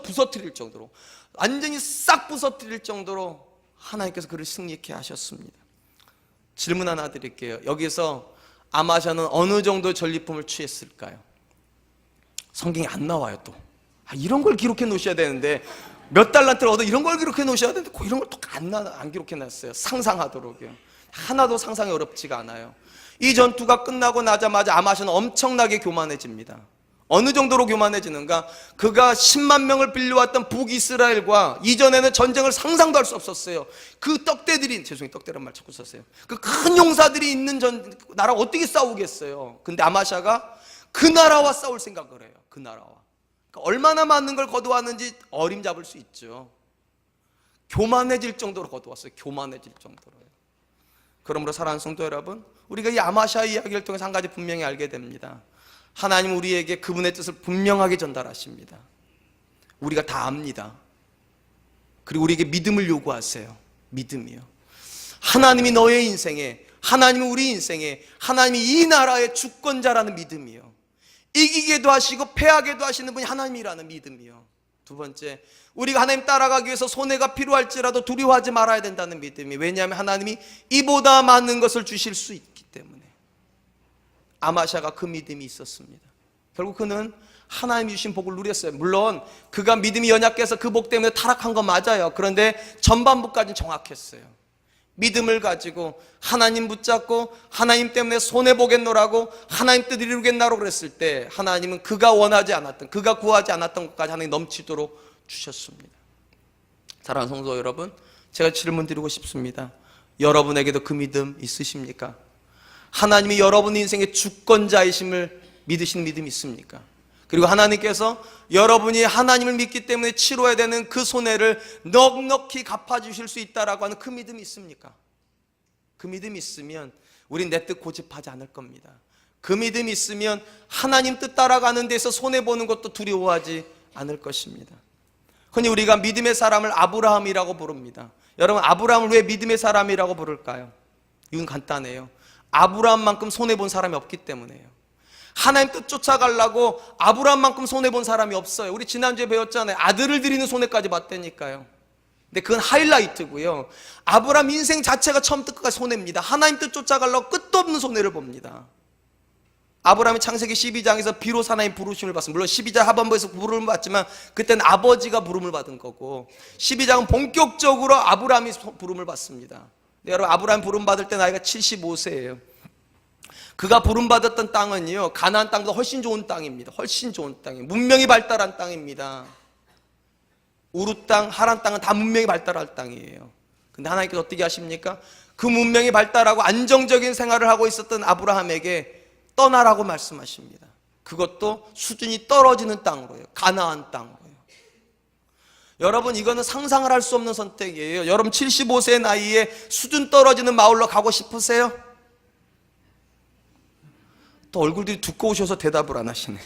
부서뜨릴 정도로, 완전히 싹 부서뜨릴 정도로 하나님께서 그를 승리케 하셨습니다. 질문 하나 드릴게요. 여기서 아마샤는 어느 정도 전리품을 취했을까요? 성경에 안 나와요. 또 이런 걸 기록해 놓으셔야 되는데 몇 달란트를 얻어 이런 걸 기록해 놓으셔야 되는데 이런 걸 또 안 기록해 놨어요. 상상하도록요. 하나도 상상이 어렵지가 않아요. 이 전투가 끝나고 나자마자 아마샤는 엄청나게 교만해집니다. 어느 정도로 교만해지는가? 그가 10만 명을 빌려왔던 북이스라엘과 이전에는 전쟁을 상상도 할 수 없었어요. 그 떡대들이, 죄송해요, 떡대란 말 자꾸 썼어요. 그 큰 용사들이 있는 나라 어떻게 싸우겠어요? 근데 아마샤가 그 나라와 싸울 생각을 해요. 그 나라와. 그러니까 얼마나 많은 걸 거두었는지 어림잡을 수 있죠. 교만해질 정도로 거두었어요. 교만해질 정도로요. 그러므로 사랑하는 성도 여러분, 우리가 이 아마샤 이야기를 통해서 한 가지 분명히 알게 됩니다. 하나님은 우리에게 그분의 뜻을 분명하게 전달하십니다. 우리가 다 압니다. 그리고 우리에게 믿음을 요구하세요. 믿음이요. 하나님이 너의 인생에, 하나님이 우리 인생에, 하나님이 이 나라의 주권자라는 믿음이요. 이기게도 하시고 패하게도 하시는 분이 하나님이라는 믿음이요. 두 번째, 우리가 하나님 따라가기 위해서 손해가 필요할지라도 두려워하지 말아야 된다는 믿음이. 왜냐하면 하나님이 이보다 많은 것을 주실 수 있기 때문에. 아마샤가 그 믿음이 있었습니다. 결국 그는 하나님이 주신 복을 누렸어요. 물론 그가 믿음이 연약해서 그 복 때문에 타락한 건 맞아요. 그런데 전반부까지는 정확했어요. 믿음을 가지고 하나님 붙잡고 하나님 때문에 손해보겠노라고, 하나님 뜻 이루겠나라고 그랬을 때 하나님은 그가 원하지 않았던, 그가 구하지 않았던 것까지 하나님 넘치도록 주셨습니다. 사랑하는 성도 여러분, 제가 질문 드리고 싶습니다. 여러분에게도 그 믿음 있으십니까? 하나님이 여러분 인생의 주권자이심을 믿으시는 믿음이 있습니까? 그리고 하나님께서 여러분이 하나님을 믿기 때문에 치러야 되는 그 손해를 넉넉히 갚아주실 수 있다라고 하는 그 믿음이 있습니까? 그 믿음이 있으면 우린 내 뜻 고집하지 않을 겁니다. 그 믿음이 있으면 하나님 뜻 따라가는 데서 손해보는 것도 두려워하지 않을 것입니다. 흔히 우리가 믿음의 사람을 아브라함이라고 부릅니다. 여러분, 아브라함을 왜 믿음의 사람이라고 부를까요? 이건 간단해요. 아브라함만큼 손해본 사람이 없기 때문에요. 하나님 뜻 쫓아가려고 아브라함만큼 손해본 사람이 없어요. 우리 지난주에 배웠잖아요. 아들을 드리는 손해까지 봤다니까요. 근데 그건 하이라이트고요. 아브라함 인생 자체가 처음부터 끝까지 손해입니다. 하나님 뜻 쫓아가려고 끝도 없는 손해를 봅니다. 아브라함이 창세기 12장에서 비로소 하나님 부르심을 받습니다. 물론 12장 하반부에서 부름을 받지만 그때는 아버지가 부름을 받은 거고, 12장은 본격적으로 아브라함이 부름을 받습니다. 근데 여러분, 아브라함 부름 받을 때 나이가 75세예요. 그가 부름받았던 땅은요, 가나안 땅보다 훨씬 좋은 땅입니다. 훨씬 좋은 땅이에요. 문명이 발달한 땅입니다. 우루 땅, 하란 땅은 다 문명이 발달한 땅이에요. 근데 하나님께서 어떻게 하십니까? 그 문명이 발달하고 안정적인 생활을 하고 있었던 아브라함에게 떠나라고 말씀하십니다. 그것도 수준이 떨어지는 땅으로요. 가나안 땅으로요. 여러분, 이거는 상상을 할 수 없는 선택이에요. 여러분 75세 나이에 수준 떨어지는 마을로 가고 싶으세요? 또 얼굴들이 두꺼우셔서 대답을 안 하시네.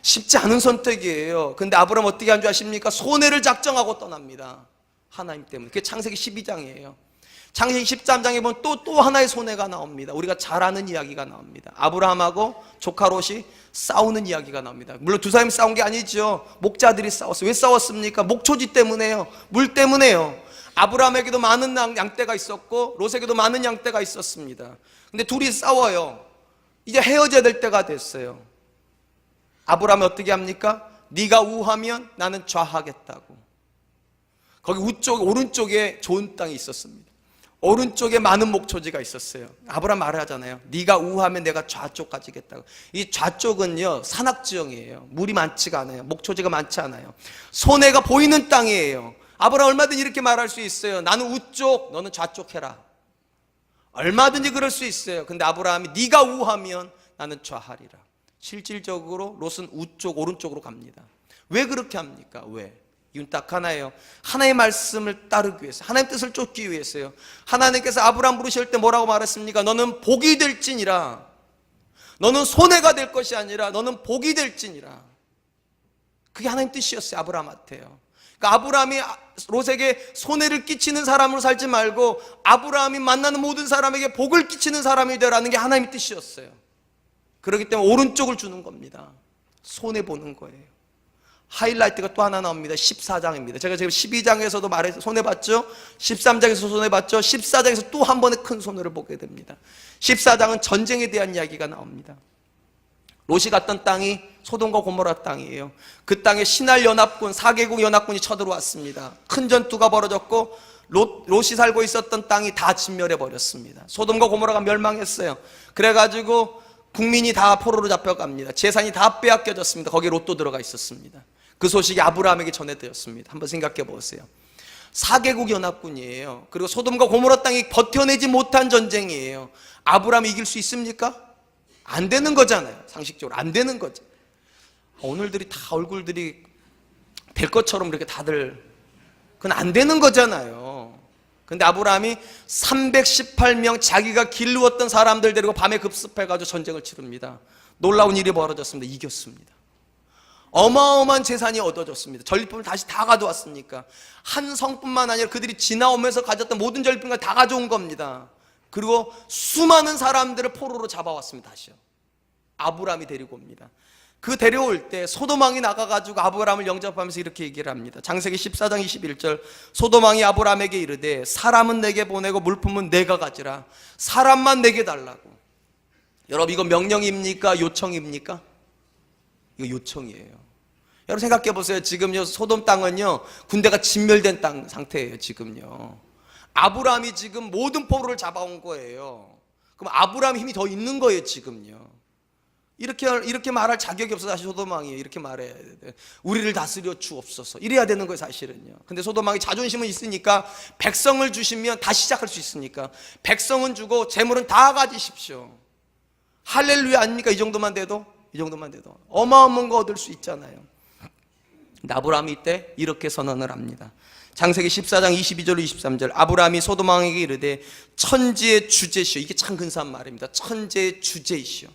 쉽지 않은 선택이에요. 근데 아브라함 어떻게 한 줄 아십니까? 손해를 작정하고 떠납니다. 하나님 때문에. 그게 창세기 12장이에요. 창세기 13장에 보면 또 하나의 손해가 나옵니다. 우리가 잘 아는 이야기가 나옵니다. 아브라함하고 조카 롯이 싸우는 이야기가 나옵니다. 물론 두 사람이 싸운 게 아니죠. 목자들이 싸웠어요. 왜 싸웠습니까? 목초지 때문에요. 물 때문에요. 아브라함에게도 많은 양떼가 있었고 롯에게도 많은 양떼가 있었습니다. 근데 둘이 싸워요. 이제 헤어져야 될 때가 됐어요. 아브라함이 어떻게 합니까? 네가 우하면 나는 좌하겠다고. 거기 오른쪽에 좋은 땅이 있었습니다. 오른쪽에 많은 목초지가 있었어요. 아브라함 말을 하잖아요. 네가 우하면 내가 좌쪽 가지겠다고. 이 좌쪽은요, 산악지형이에요. 물이 많지가 않아요. 목초지가 많지 않아요. 손해가 보이는 땅이에요. 아브라함 얼마든지 이렇게 말할 수 있어요. 나는 우쪽, 너는 좌쪽 해라. 얼마든지 그럴 수 있어요. 근데 아브라함이 네가 우하면 나는 좌하리라. 실질적으로 롯은 우쪽, 오른쪽으로 갑니다. 왜 그렇게 합니까? 왜? 이유는 딱 하나예요. 하나님의 말씀을 따르기 위해서, 하나님의 뜻을 쫓기 위해서요. 하나님께서 아브라함 부르실 때 뭐라고 말했습니까? 너는 복이 될지니라. 너는 손해가 될 것이 아니라 너는 복이 될지니라. 그게 하나님 뜻이었어요. 아브라함한테요. 그러니까 아브라함이 롯에게 손해를 끼치는 사람으로 살지 말고 아브라함이 만나는 모든 사람에게 복을 끼치는 사람이 되라는 게 하나님의 뜻이었어요. 그렇기 때문에 오른쪽을 주는 겁니다. 손해보는 거예요. 하이라이트가 또 하나 나옵니다. 14장입니다. 제가 지금 12장에서도 말해서 손해봤죠? 13장에서 손해봤죠? 14장에서 또 한 번의 큰 손해를 보게 됩니다. 14장은 전쟁에 대한 이야기가 나옵니다. 롯이 갔던 땅이 소돔과 고모라 땅이에요. 그 땅에 신할 연합군, 4개국 연합군이 쳐들어왔습니다. 큰 전투가 벌어졌고 롯이 살고 있었던 땅이 다 진멸해 버렸습니다. 소돔과 고모라가 멸망했어요. 그래가지고 국민이 다 포로로 잡혀갑니다. 재산이 다 빼앗겨졌습니다. 거기에 롯도 들어가 있었습니다. 그 소식이 아브라함에게 전해되었습니다. 한번 생각해 보세요. 4개국 연합군이에요. 그리고 소돔과 고모라 땅이 버텨내지 못한 전쟁이에요. 아브라함이 이길 수 있습니까? 안 되는 거잖아요. 상식적으로 안 되는 거죠. 오늘들이 다 얼굴들이 될 것처럼 그렇게 다들, 그건 안 되는 거잖아요. 근데 아브라함이 318명 자기가 길르었던 사람들 데리고 밤에 급습해가지고 전쟁을 치릅니다. 놀라운 일이 벌어졌습니다. 이겼습니다. 어마어마한 재산이 얻어졌습니다. 전리품을 다시 다 가져왔으니까. 한 성뿐만 아니라 그들이 지나오면서 가졌던 모든 전리품을 다 가져온 겁니다. 그리고 수많은 사람들을 포로로 잡아왔습니다. 다시요. 아브라함이 데리고 옵니다. 그 데려올 때 소돔왕이 나가가지고 아브라함을 영접하면서 이렇게 얘기를 합니다. 창세기 14장 21절, 소돔왕이 아브라함에게 이르되 사람은 내게 보내고 물품은 내가 가지라. 사람만 내게 달라고. 여러분, 이거 명령입니까? 요청입니까? 이거 요청이에요. 여러분 생각해 보세요. 지금요 소돔 땅은요 군대가 진멸된 땅 상태예요. 지금요 아브라함이 지금 모든 포로를 잡아온 거예요. 그럼 아브라함 힘이 더 있는 거예요. 지금요 이렇게 말할 자격이 없어. 사실 소돔왕이 이렇게 말해야 돼. 우리를 다스려 주옵소서 이래야 되는 거예요. 사실은요. 근데 소돔왕이 자존심은 있으니까 백성을 주시면 다시 시작할 수 있으니까 백성은 주고 재물은 다 가지십시오. 할렐루야 아닙니까? 이 정도만 돼도 어마어마한 거 얻을 수 있잖아요. 근데 아브라함이 이때 이렇게 선언을 합니다. 창세기 14장 22절 23절, 아브라함이 소돔왕에게 이르되 천지의 주제시오. 이게 참 근사한 말입니다. 천지의 주제이시오.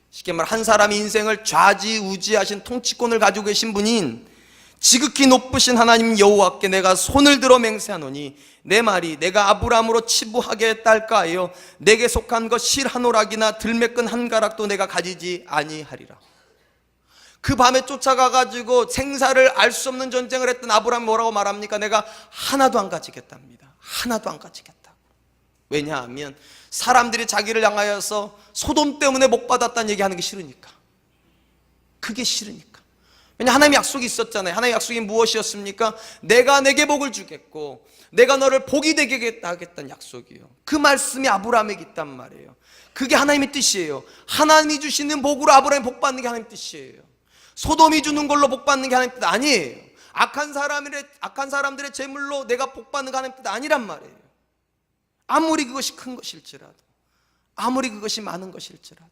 쉽게 말해 한 사람의 인생을 좌지우지하신 통치권을 가지고 계신 분인 지극히 높으신 하나님 여호와께 내가 손을 들어 맹세하노니 내 말이 내가 아브라함으로 치부하게 딸까 하여 내게 속한 것 실 한 오락이나 들매끈 한 가락도 내가 가지지 아니하리라. 그 밤에 쫓아가가지고 생사를 알 수 없는 전쟁을 했던 아브라함이 뭐라고 말합니까? 내가 하나도 안 가지겠답니다. 하나도 안 가지겠다. 왜냐하면 사람들이 자기를 향하여서 소돔 때문에 못 받았다는 얘기하는 게 싫으니까. 그게 싫으니까. 왜냐 하나님의 약속이 있었잖아요. 하나님의 약속이 무엇이었습니까? 내가 내게 복을 주겠고 내가 너를 복이 되게 하겠다는 약속이에요. 그 말씀이 아브라함에게 있단 말이에요. 그게 하나님의 뜻이에요. 하나님이 주시는 복으로 아브라함이 복 받는 게 하나님의 뜻이에요. 소돔이 주는 걸로 복 받는 게 하나님의 뜻 아니에요. 악한 사람들의 재물로 내가 복 받는 게 하나님의 뜻 아니란 말이에요. 아무리 그것이 큰 것일지라도, 아무리 그것이 많은 것일지라도.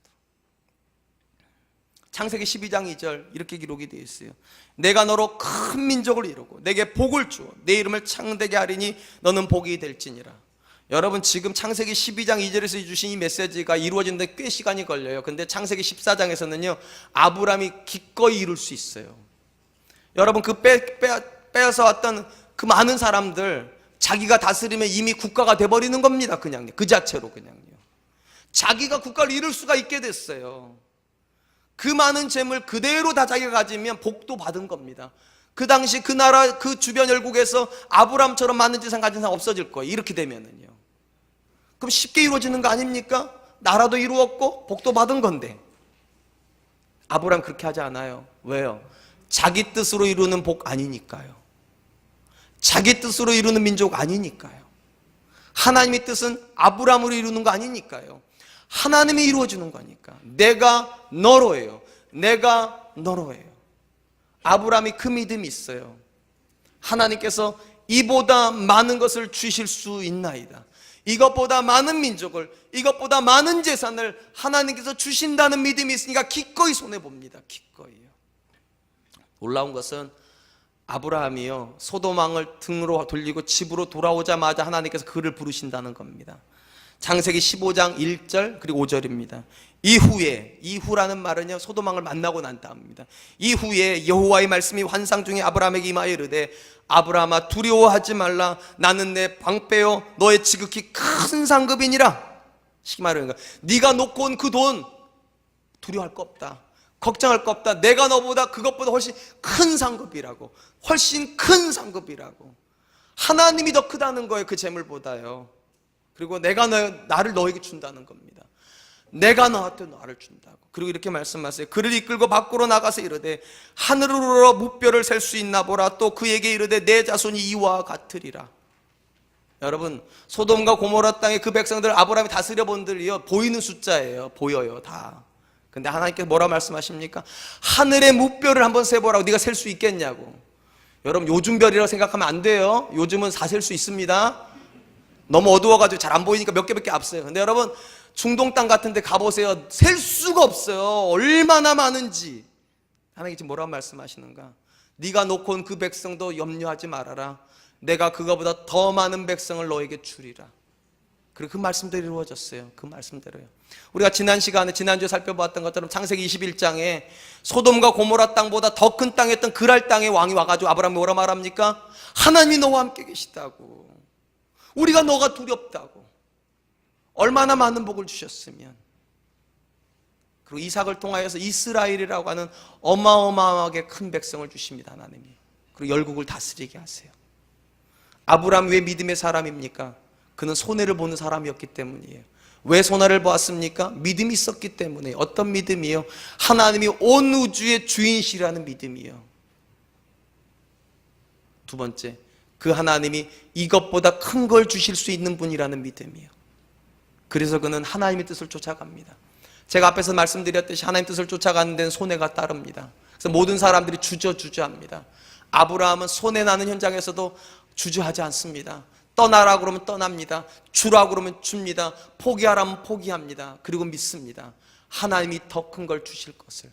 창세기 12장 2절 이렇게 기록이 되어 있어요. 내가 너로 큰 민족을 이루고 내게 복을 주어 내 이름을 창대게 하리니 너는 복이 될지니라. 여러분 지금 창세기 12장 2절에서 주신 이 메시지가 이루어지는데 꽤 시간이 걸려요. 근데 창세기 14장에서는요 아브라함이 기꺼이 이룰 수 있어요. 여러분 그 빼앗아 왔던 그 많은 사람들 자기가 다스리면 이미 국가가 돼버리는 겁니다. 그냥 그 자체로 그냥요. 자기가 국가를 이룰 수가 있게 됐어요. 그 많은 재물 그대로 다 자기가 가지면 복도 받은 겁니다. 그 당시 그 나라 그 주변 열국에서 아브라함처럼 많은 재산 가진 사람 없어질 거예요. 이렇게 되면은요. 그럼 쉽게 이루어지는 거 아닙니까? 나라도 이루었고 복도 받은 건데. 아브라함 그렇게 하지 않아요. 왜요? 자기 뜻으로 이루는 복 아니니까요. 자기 뜻으로 이루는 민족 아니니까요. 하나님의 뜻은 아브라함으로 이루는 거 아니니까요. 하나님이 이루어주는 거니까. 내가 너로 해요. 내가 너로 해요. 아브라함이 그 믿음이 있어요. 하나님께서 이보다 많은 것을 주실 수 있나이다. 이것보다 많은 민족을, 이것보다 많은 재산을 하나님께서 주신다는 믿음이 있으니까 기꺼이 손해봅니다. 기꺼이요. 놀라운 것은 아브라함이요 소돔왕을 등으로 돌리고 집으로 돌아오자마자 하나님께서 그를 부르신다는 겁니다. 창세기 15장 1절 그리고 5절입니다. 이후라는 말은요 소돔왕을 만나고 난 다음입니다. 이후에 여호와의 말씀이 환상 중에 아브라함에게 임하여 이르되 아브라함아 두려워하지 말라. 나는 내 방패요 너의 지극히 큰 상급이니라. 쉽게 말하는 거야. 네가 놓고 온 그 돈 두려워할 거 없다. 걱정할 거 없다. 내가 너보다 그것보다 훨씬 큰 상급이라고. 훨씬 큰 상급이라고. 하나님이 더 크다는 거예요. 그 재물보다요. 그리고 내가 나를 너에게 준다는 겁니다. 내가 너한테 나를 준다고. 그리고 이렇게 말씀하세요. 그를 이끌고 밖으로 나가서 이르되 하늘으로 무뼈를 셀 수 있나 보라. 또 그에게 이르되 내 자손이 이와 같으리라. 여러분 소돔과 고모라 땅의 그 백성들 아브라함이 다스려 본들이요 보이는 숫자예요. 보여요 다. 근데 하나님께서 뭐라 말씀하십니까? 하늘의 무뼈를 한번 세보라고. 네가 셀 수 있겠냐고. 여러분 요즘 별이라고 생각하면 안 돼요. 요즘은 다 셀 수 있습니다. 너무 어두워가지고 잘 안 보이니까 몇 개밖에 없어요. 근데 여러분 중동 땅 같은 데 가보세요. 셀 수가 없어요. 얼마나 많은지. 하나님이 지금 뭐라고 말씀하시는가? 네가 놓고 온 그 백성도 염려하지 말아라. 내가 그거보다 더 많은 백성을 너에게 주리라. 그리고 그 말씀대로 이루어졌어요. 그 말씀대로요. 우리가 지난 시간에 지난주에 살펴보았던 것처럼 창세기 21장에 소돔과 고모라 땅보다 더 큰 땅이었던 그랄 땅의 왕이 와가지고 아브라함이 뭐라 말합니까? 하나님이 너와 함께 계시다고, 우리가 너가 두렵다고, 얼마나 많은 복을 주셨으면. 그리고 이삭을 통하여서 이스라엘이라고 하는 어마어마하게 큰 백성을 주십니다. 하나님이. 그리고 열국을 다스리게 하세요. 아브라함 왜 믿음의 사람입니까? 그는 손해를 보는 사람이었기 때문이에요. 왜 손해를 보았습니까? 믿음이 있었기 때문에. 어떤 믿음이요? 하나님이 온 우주의 주인이시라는 믿음이요. 두 번째, 그 하나님이 이것보다 큰 걸 주실 수 있는 분이라는 믿음이요. 그래서 그는 하나님의 뜻을 쫓아갑니다. 제가 앞에서 말씀드렸듯이 하나님 뜻을 쫓아가는 데는 손해가 따릅니다. 그래서 모든 사람들이 주저합니다. 아브라함은 손해나는 현장에서도 주저하지 않습니다. 떠나라 그러면 떠납니다. 주라 그러면 줍니다. 포기하라면 포기합니다. 그리고 믿습니다. 하나님이 더 큰 걸 주실 것을.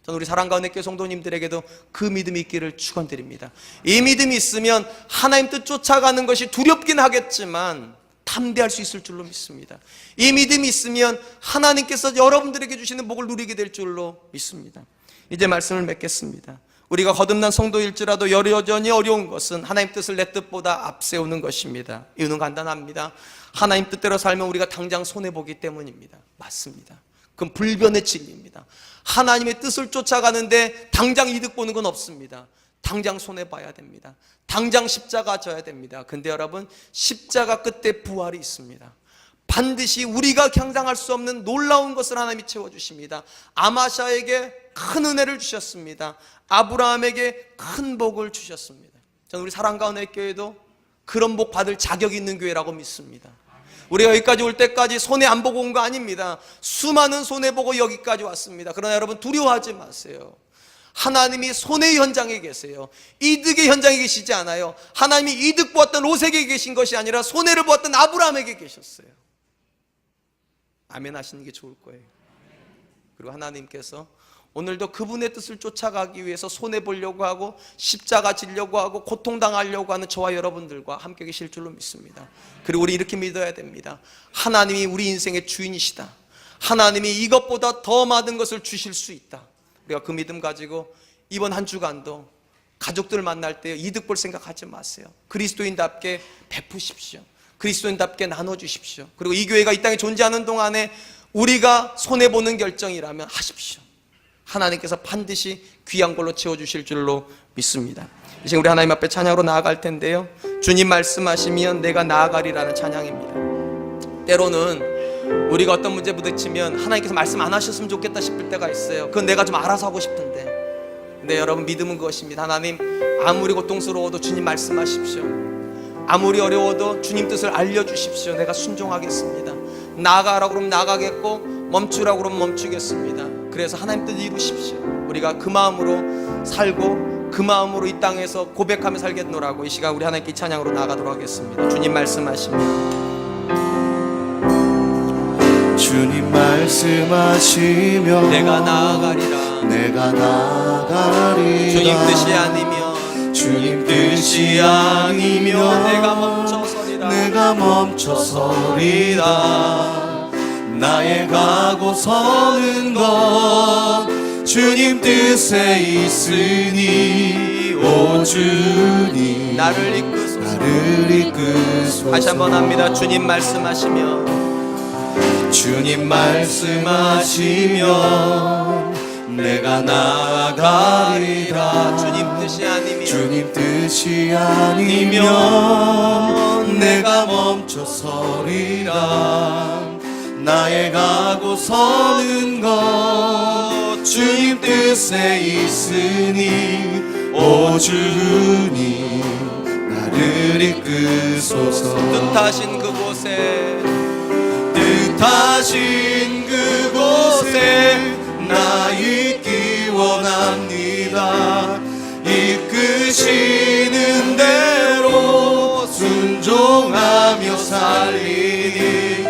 저는 우리 사랑과 은혜교회 성도님들에게도 그 믿음이 있기를 축원드립니다. 이 믿음이 있으면 하나님 뜻 쫓아가는 것이 두렵긴 하겠지만 담대할 수 있을 줄로 믿습니다. 이 믿음이 있으면 하나님께서 여러분들에게 주시는 복을 누리게 될 줄로 믿습니다. 이제 말씀을 맺겠습니다. 우리가 거듭난 성도일지라도 여전히 어려운 것은 하나님 뜻을 내 뜻보다 앞세우는 것입니다. 이유는 간단합니다. 하나님 뜻대로 살면 우리가 당장 손해보기 때문입니다. 맞습니다. 그건 불변의 진리입니다. 하나님의 뜻을 쫓아가는데 당장 이득 보는 건 없습니다. 당장 손해봐야 됩니다. 당장 십자가 져야 됩니다. 근데 여러분, 십자가 끝에 부활이 있습니다. 반드시 우리가 경상할 수 없는 놀라운 것을 하나님이 채워주십니다. 아마샤에게 큰 은혜를 주셨습니다. 아브라함에게 큰 복을 주셨습니다. 저는 우리 사랑과 은혜 교회도 그런 복 받을 자격이 있는 교회라고 믿습니다. 우리가 여기까지 올 때까지 손해 안 보고 온 거 아닙니다. 수많은 손해 보고 여기까지 왔습니다. 그러나 여러분, 두려워하지 마세요. 하나님이 손해의 현장에 계세요. 이득의 현장에 계시지 않아요. 하나님이 이득 보았던 롯에게 계신 것이 아니라 손해를 보았던 아브라함에게 계셨어요. 아멘 하시는 게 좋을 거예요. 그리고 하나님께서 오늘도 그분의 뜻을 쫓아가기 위해서 손해보려고 하고 십자가 지려고 하고 고통당하려고 하는 저와 여러분들과 함께 계실 줄로 믿습니다. 그리고 우리 이렇게 믿어야 됩니다. 하나님이 우리 인생의 주인이시다. 하나님이 이것보다 더 많은 것을 주실 수 있다. 우리가 그 믿음 가지고 이번 한 주간도 가족들 만날 때 이득 볼 생각하지 마세요. 그리스도인답게 베푸십시오. 그리스도인답게 나눠주십시오. 그리고 이 교회가 이 땅에 존재하는 동안에 우리가 손해보는 결정이라면 하십시오. 하나님께서 반드시 귀한 걸로 채워주실 줄로 믿습니다. 이제 우리 하나님 앞에 찬양으로 나아갈 텐데요, 주님 말씀하시면 내가 나아가리라는 찬양입니다. 때로는 우리가 어떤 문제 부딪히면 하나님께서 말씀 안 하셨으면 좋겠다 싶을 때가 있어요. 그건 내가 좀 알아서 하고 싶은데. 근데 여러분, 믿음은 그것입니다. 하나님, 아무리 고통스러워도 주님 말씀하십시오. 아무리 어려워도 주님 뜻을 알려주십시오. 내가 순종하겠습니다. 나아가라고 그러면 나가겠고, 멈추라고 그러면 멈추겠습니다. 그래서 하나님 뜻을 이루십시오. 우리가 그 마음으로 살고 그 마음으로 이 땅에서 고백하며 살겠노라고 이 시간 우리 하나님께 찬양으로 나아가도록 하겠습니다. 주님 말씀하시면 주님 말씀하시면 내가 나아가리라. 내가 나아가리라. 주님 뜻이 아니면 주님 뜻이 아니면 내가 멈춰서리라. 내가 멈춰서리라. 나의 가고 서는 것 주님 뜻에 있으니 오 주님 나를 이끄소서. 나를 이끄소서. 다시 한번 합니다. 주님 말씀하시면 주님 말씀하시면 내가 나아가리라. 주님 뜻이 아니면 주님 뜻이 아니면 내가 멈춰서리라. 나의 가고 서는 것 주님 뜻에 있으니 오 주님 나를 이끄소서. 뜻하신 그곳에 뜻하신 그곳에 나 있기 원합니다. 이끄시는 대로 순종하며 살리니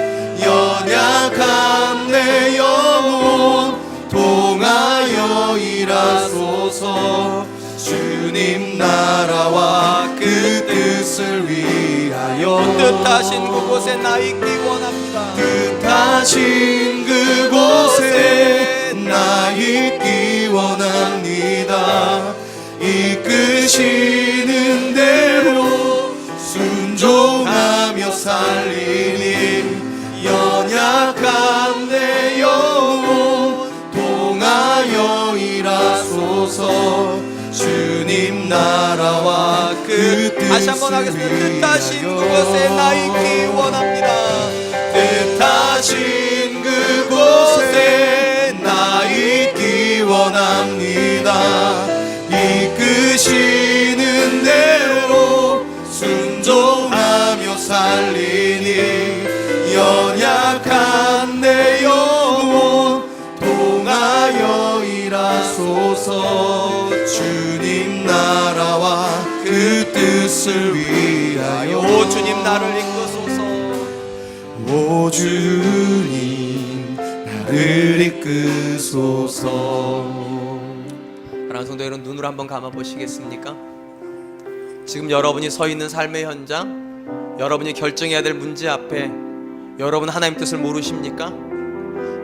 연약한 내 영혼 통하여 일하소서. 주님 나라와 그 뜻을 뜻을 위하여 뜻하신 그곳에 나 있기 원합니다. 뜻하신 그곳에 나 있기 원합니다. 이끄시는 대로 순종하며 살리니 연약한 내 영혼 통하여 일하소서. 주님 나라와 그 다시 한번 하겠습니다. 뜻하신 그곳에 나 있기 원합니다. 뜻하신 그곳에 나 있기 원합니다. 이끄시는 대로 순종하며 살리니 연약한 내 영혼 통하여 일하소서. 주님 나라와 그 뜻을 위하여 오 주님 나를 이끄소서. 오 주님 나를 이끄소서. 사랑하는 성도 여러분, 눈을 한번 감아 보시겠습니까? 지금 여러분이 서 있는 삶의 현장, 여러분이 결정해야 될 문제 앞에 여러분 하나님 뜻을 모르십니까?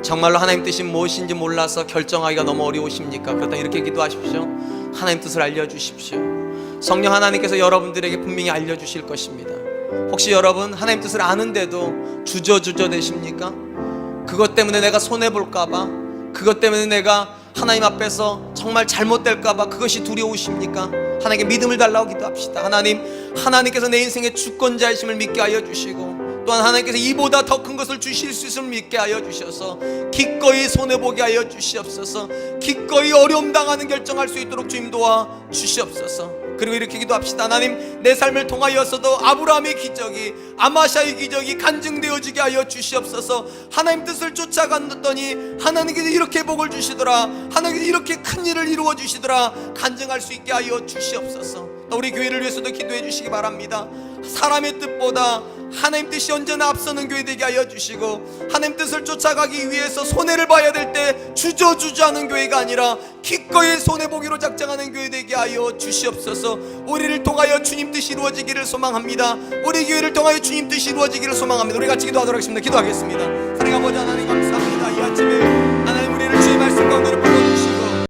정말로 하나님 뜻이 무엇인지 몰라서 결정하기가 너무 어려우십니까? 그렇다면 이렇게 기도하십시오. 하나님 뜻을 알려주십시오. 성령 하나님께서 여러분들에게 분명히 알려주실 것입니다. 혹시 여러분 하나님 뜻을 아는데도 주저주저 되십니까? 그것 때문에 내가 손해볼까봐, 그것 때문에 내가 하나님 앞에서 정말 잘못될까봐 그것이 두려우십니까? 하나님께 믿음을 달라고 기도합시다. 하나님께서 내 인생의 주권자이심을 믿게 하여 주시고, 또한 하나님께서 이보다 더 큰 것을 주실 수 있음을 믿게 하여 주셔서 기꺼이 손해보게 하여 주시옵소서. 기꺼이 어려움 당하는 결정할 수 있도록 주님 도와 주시옵소서. 그리고 이렇게 기도합시다. 하나님, 내 삶을 통하여서도 아브라함의 기적이, 아마샤의 기적이 간증되어지게 하여 주시옵소서. 하나님 뜻을 쫓아갔더니 하나님께서 이렇게 복을 주시더라, 하나님께서 이렇게 큰 일을 이루어 주시더라, 간증할 수 있게 하여 주시옵소서. 또 우리 교회를 위해서도 기도해 주시기 바랍니다. 사람의 뜻보다 하나님 뜻이 언제나 앞서는 교회 되게 하여 주시고, 하나님 뜻을 쫓아가기 위해서 손해를 봐야 될 때 주저주저하는 교회가 아니라 기꺼이 손해보기로 작정하는 교회 되게 하여 주시옵소서. 우리를 통하여 주님 뜻이 이루어지기를 소망합니다. 우리 교회를 통하여 주님 뜻이 이루어지기를 소망합니다. 우리 같이 기도하도록 하겠습니다. 기도하겠습니다. 사랑하는 아버지 하나님, 감사합니다.